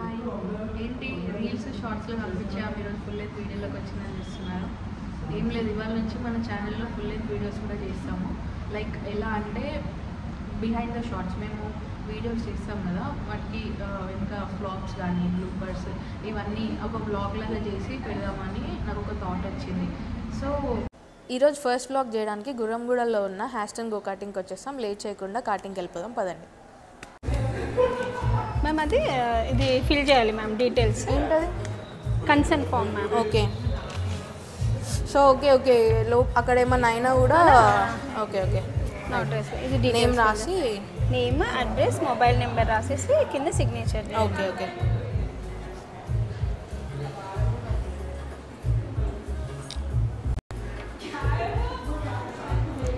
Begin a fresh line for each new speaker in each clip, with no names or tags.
Hi, ఏంటి reels షార్ట్స్లో కనిపించా మీరు ఫుల్ లెంత్ వీడియోలోకి వచ్చిందని చూస్తున్నారు. ఏం లేదు, ఇవాళ నుంచి మన ఛానల్లో ఫుల్ లెంత్ వీడియోస్ కూడా చేస్తాము. లైక్ ఎలా అంటే బిహైండ్ ద షార్ట్స్ మేము వీడియోస్ చేస్తాం కదా, వాటికి ఇంకా వ్లాగ్స్ కానీ బ్లూపర్స్ ఇవన్నీ ఒక వ్లాగ్ లాగా చేసి పెడదామని నాకు ఒక థాట్ వచ్చింది. సో
ఈరోజు ఫస్ట్ వ్లాగ్ చేయడానికి గుర్రంగూడలో ఉన్న హ్యాస్టన్ గో కార్టింగ్కి వచ్చేస్తాం. లేట్ చేయకుండా కార్టింగ్కి వెళ్ళిపోదాం, పదండి.
మ్యామ్ అది ఇది ఫిల్ చేయాలి మ్యామ్, డీటెయిల్స్
ఏంటది?
Consent form ma'am.
Okay, so okay అక్కడ ఏమన్నా అయినా కూడా ఓకే
అడ్రస్ ఇది
నేమ్
డీటెయిల్స్
రాసి
నేమ్, అడ్రస్, మొబైల్ నెంబర్ రాసేసి కింద signature.
Okay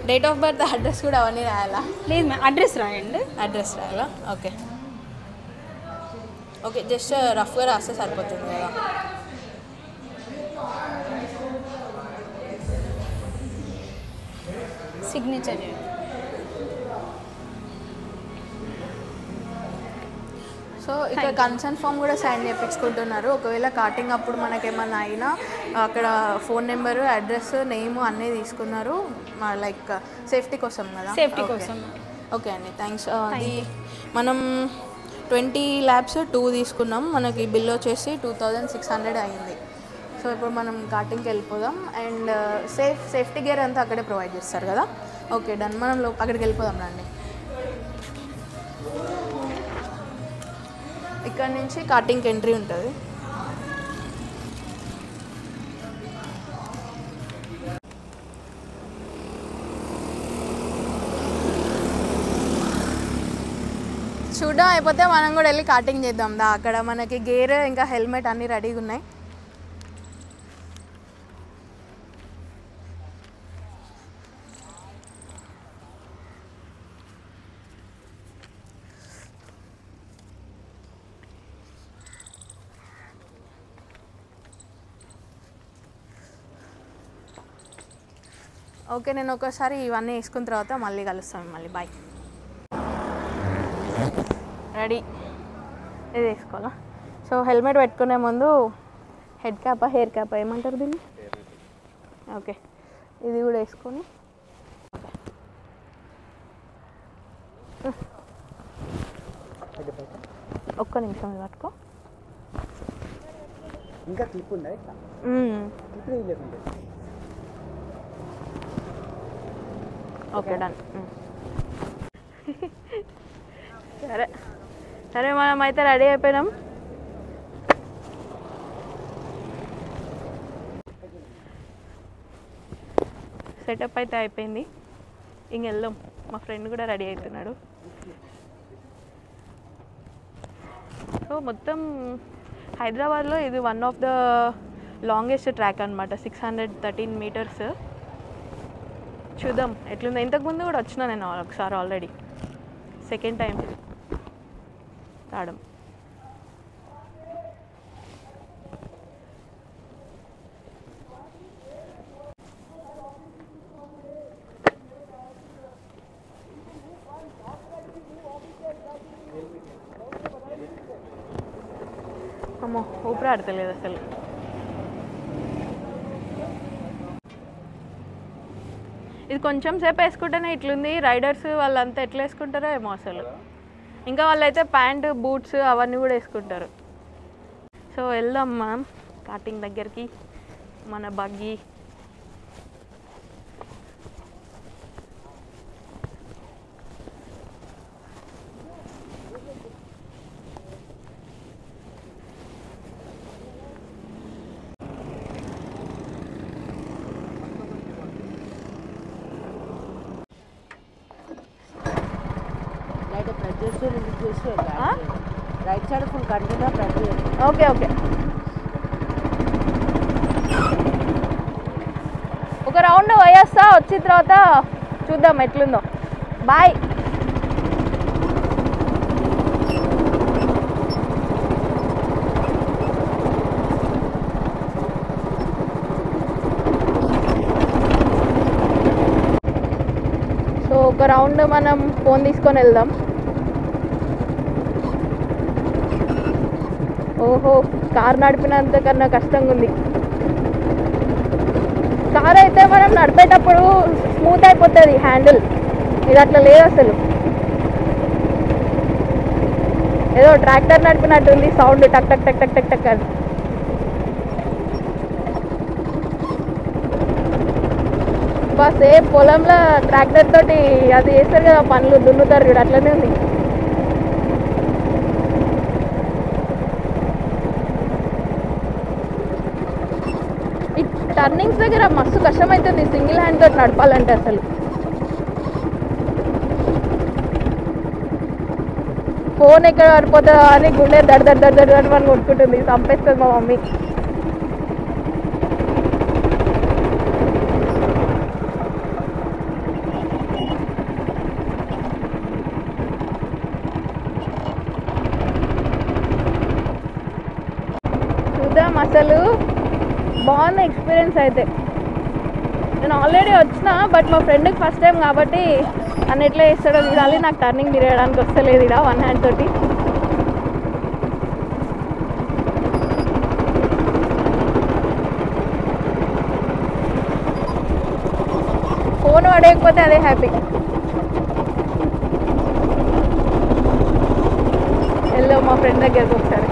date of birth, address కూడా అవన్నీ రాయాలా?
లేదు మ్యామ్, అడ్రస్ రాయండి.
అడ్రస్ రాయాలా? ఓకే జస్ట్ రఫ్గా రాస్తే సరిపోతుంది కదా.
సిగ్నేచర్
సో ఇక్కడ కన్సర్న్ ఫామ్ కూడా సైన్ చేయించుకుంటున్నారు. ఒకవేళ కార్టింగ్ అప్పుడు మనకేమన్నా అయినా అక్కడ ఫోన్ నెంబరు, అడ్రస్, నేమ్ అన్నీ తీసుకున్నారు, లైక్ సేఫ్టీ కోసం కదా.
సేఫ్టీ కోసం.
ఓకే అండి, థ్యాంక్స్. అది మనం 20 ల్యాబ్స్ 2 తీసుకున్నాం. మనకి బిల్ వచ్చేసి 2600 అయింది. సో ఇప్పుడు మనం కార్టింగ్కి వెళ్ళిపోదాం. అండ్ సేఫ్టీ గేర్ అంతా అక్కడే ప్రొవైడ్ చేస్తారు కదా. ఓకే డన్, మనం అక్కడికి వెళ్ళిపోదాం రండి. ఇక్కడ నుంచి కార్టింగ్కి ఎంట్రీ ఉంటుంది. చూడడం అయిపోతే మనం కూడా వెళ్ళి కార్టింగ్ చేద్దాం దా. అక్కడ మనకి గేర్ ఇంకా హెల్మెట్ అన్నీ రెడీగా ఉన్నాయి. ఓకే, నేను ఒకసారి ఇవన్నీ వేసుకున్న తర్వాత మళ్ళీ కలుస్తాం. మళ్ళీ బాయ్. రెడీ, ఇది వేసుకోవాలా? సో హెల్మెట్ పెట్టుకునే ముందు హెడ్ క్యాపా హెయిర్ క్యాపా ఏమంటారు దీన్ని? ఓకే, ఇది కూడా వేసుకొని ఒక్క నిమిషం పట్టుకో.
ఇంకా క్లిప్ ఉందా?
Okay done. సరే మనం అయితే రెడీ అయిపోయినాం. సెటప్ అయితే అయిపోయింది, ఇంక వెళ్దాం. మా ఫ్రెండ్ కూడా రెడీ అవుతున్నాడు. సో మొత్తం హైదరాబాద్లో ఇది one of the longest track అనమాట, 613 మీటర్స్. చూద్దాం ఎట్లుందో. ఇంతకుముందు కూడా వచ్చినా నేను ఒకసారి, ఆల్రెడీ సెకండ్ టైం రావడం. అమ్మో, ఊపిరి ఆడతలేదు అసలు. ఇది కొంచెం సేపు వేసుకుంటేనే ఇట్లుంది. రైడర్స్ వాళ్ళంతా ఎట్లా వేసుకుంటారో ఏమో అసలు. ఇంకా వాళ్ళైతే ప్యాంటు, బూట్స్ అవన్నీ కూడా వేసుకుంటారు. సో వెళ్దాం మనం కార్టింగ్ దగ్గరికి. మన buggy
right side full continue press చేయండి.
ఓకే ఒక రౌండ్ పోయేస్తా, వచ్చిన తర్వాత చూద్దాం ఎట్లుందో. బాయ్. సో ఒక రౌండ్ మనం ఫోన్ తీసుకొని వెళ్దాం. ఓహో, కార్ నడిపినంత కన్నా కష్టంగా ఉంది. కార్ అయితే మనం నడిపేటప్పుడు స్మూత్ అయిపోతుంది హ్యాండిల్, ఇది అట్లా లేదు అసలు. ఏదో ట్రాక్టర్ నడిపినట్టుంది సౌండ్, టక్ టక్ టక్ టక్ టక్ టక్ అని. బస్ ఏ పొలంలో ట్రాక్టర్ తోటి అది చేస్తారు కదా పనులు, దున్నుతారు చూడు, అట్లనే ఉంది. ఈ టర్నింగ్స్ దగ్గర మస్తు కష్టమవుతుంది సింగిల్ హ్యాండ్ తోటి నడపాలంటే. అసలు ఫోన్ ఎక్కడ పడిపోతుందో అని గుండె దడ దడ దడ దడ అని కొట్టుకుంటుంది, చంపేస్తుంది మా మమ్మీ. చూద్దాం, అసలు బాగుంది ఎక్స్పీరియన్స్ అయితే. నేను ఆల్రెడీ వచ్చిన, బట్ మా ఫ్రెండ్కి ఫస్ట్ టైం కాబట్టి అన్న ఎట్లా చేస్తాడో చూడాలి. నాకు టర్నింగ్ తిరగడానికి వస్తలేదు ఇక్కడ వన్ హ్యాండ్ తోటి. ఫోన్ పడేయకపోతే అదే హ్యాపీ. వెళ్ళు మా ఫ్రెండ్ దగ్గరికి ఒకసారి.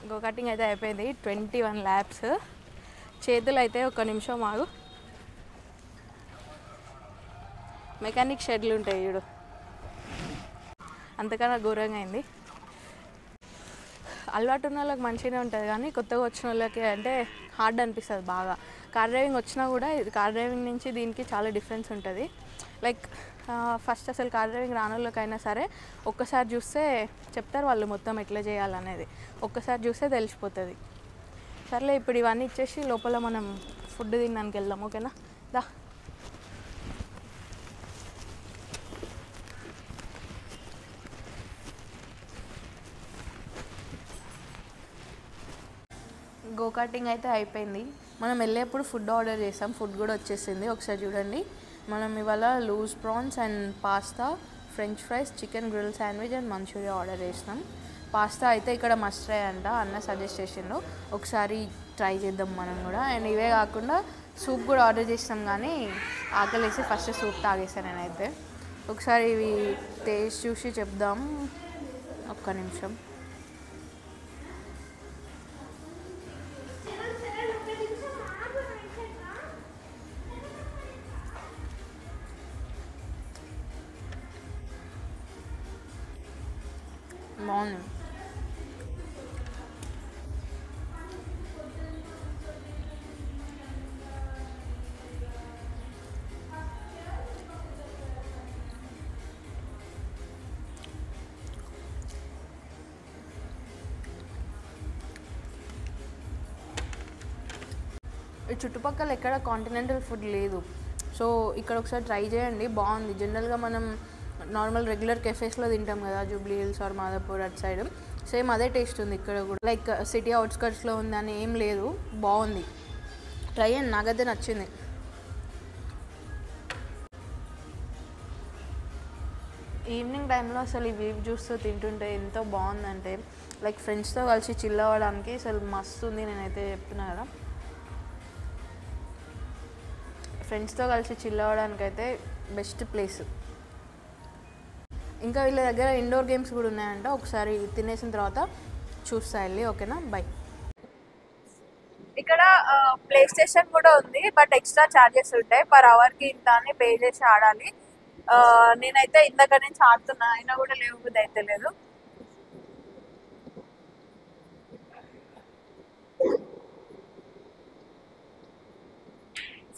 గో కటింగ్ అయితే అయిపోయింది, 21 laps. చేతులు అయితే ఒక నిమిషం ఆగు, మెకానిక్ షెడ్లు ఉంటాయి చూడు, అంతకన్నా ఘోరంగా అయింది. అలవాటు ఉన్న వాళ్ళకి మంచిగానే ఉంటుంది, కానీ కొత్తగా వచ్చిన వాళ్ళకి అంటే హార్డ్ అనిపిస్తుంది బాగా. కార్ డ్రైవింగ్ వచ్చినా కూడా ఇది కార్ డ్రైవింగ్ నుంచి దీనికి చాలా డిఫరెన్స్ ఉంటుంది. లైక్ ఫస్ట్ అసలు కార్ డ్రైవింగ్ రాని వాళ్ళకైనా సరే ఒక్కసారి చూస్తే చెప్తారు వాళ్ళు మొత్తం ఎట్లా చేయాలనేది, ఒక్కసారి చూస్తే తెలిసిపోతుంది. సర్లే, ఇప్పుడు ఇవన్నీ ఇచ్చేసి లోపల మనం ఫుడ్ తినడానికి వెళ్దాం, ఓకేనా? దా. గో కార్టింగ్ అయితే అయిపోయింది. మనం వెళ్ళేప్పుడు ఫుడ్ ఆర్డర్ చేసాం, ఫుడ్ కూడా వచ్చేసింది. ఒకసారి చూడండి, మనం ఇవాళ loose prawns and pasta, french fries, chicken grill sandwich and manchurian order చేసినాం. పాస్తా అయితే ఇక్కడ మస్ట్ ట్రై అంట, అన్న సజెస్ట్ చేసిండు, ఒకసారి ట్రై చేద్దాం మనం కూడా. అండ్ ఇవే కాకుండా సూప్ కూడా ఆర్డర్ చేసినాం, కానీ ఆకలేసి ఫస్ట్ సూప్ తాగేసాను నేనైతే. ఒకసారి ఇవి టేస్ట్ చూసి చెప్దాం, ఒక్క నిమిషం. బాగుంది. ఈ చుట్టుపక్కల ఎక్కడ కాంటినెంటల్ ఫుడ్ లేదు, సో ఇక్కడ ఒకసారి ట్రై చేయండి, బాగుంది. జనరల్గా మనం నార్మల్ రెగ్యులర్ కెఫేస్లో తింటాం కదా, జూబ్లీ హిల్స్ ఆర్ మాదాపూర్ అటు సైడ్, సేమ్ అదే టేస్ట్ ఉంది ఇక్కడ కూడా. లైక్ సిటీ అవుట్స్కట్స్లో ఉందని ఏం లేదు, బాగుంది, ట్రై అండి, నాకైతే నచ్చింది. ఈవినింగ్ టైంలో అసలు ఈ వ్యూ చూస్తూ తింటుంటే ఎంతో బాగుందంటే, లైక్ ఫ్రెండ్స్తో కలిసి చిల్ అవ్వడానికి అసలు మస్తు ఉంది. నేనైతే చెప్తున్నా కదా, ఫ్రెండ్స్తో కలిసి చిల్ అవ్వడానికి అయితే బెస్ట్ ప్లేస్. ఇంకా వీళ్ళ దగ్గర ఇండోర్ గేమ్స్ కూడా ఉన్నాయంట, ఒకసారి తినేసిన తర్వాత చూస్తా వెళ్ళి, ఓకేనా? బై. ఇక్కడ ప్లే స్టేషన్ కూడా ఉంది, బట్ ఎక్స్ట్రా ఛార్జెస్ ఉంటాయి, పర్ అవర్కి ఇంత అని పే చేసి ఆడాలి. నేనైతే ఇందాక నుంచి ఆడుతున్నా, అయినా కూడా లేవబుద్ధి అయితే లేదు.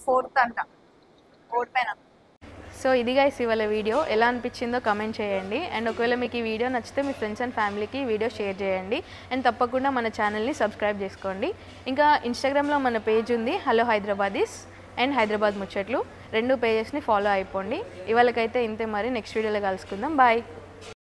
4th అంట, 4 పైన. సో ఇది గైస్ ఇవాళ వీడియో, ఎలా అనిపించిందో కమెంట్ చేయండి. అండ్ ఒకవేళ మీకు ఈ వీడియో నచ్చితే మీ ఫ్రెండ్స్ అండ్ ఫ్యామిలీకి ఈ వీడియో షేర్ చేయండి. అండ్ తప్పకుండా మన ఛానల్ని సబ్స్క్రైబ్ చేసుకోండి. ఇంకా ఇన్స్టాగ్రామ్లో మన పేజ్ ఉంది, హలో హైదరాబాదీస్. అండ్ హైదరాబాద్ ముచ్చట్లు 2 పేజెస్ని ఫాలో అయిపోండి. ఇవాళకైతే ఇంతే, మరి నెక్స్ట్ వీడియోలో కలుసుకుందాం. బాయ్.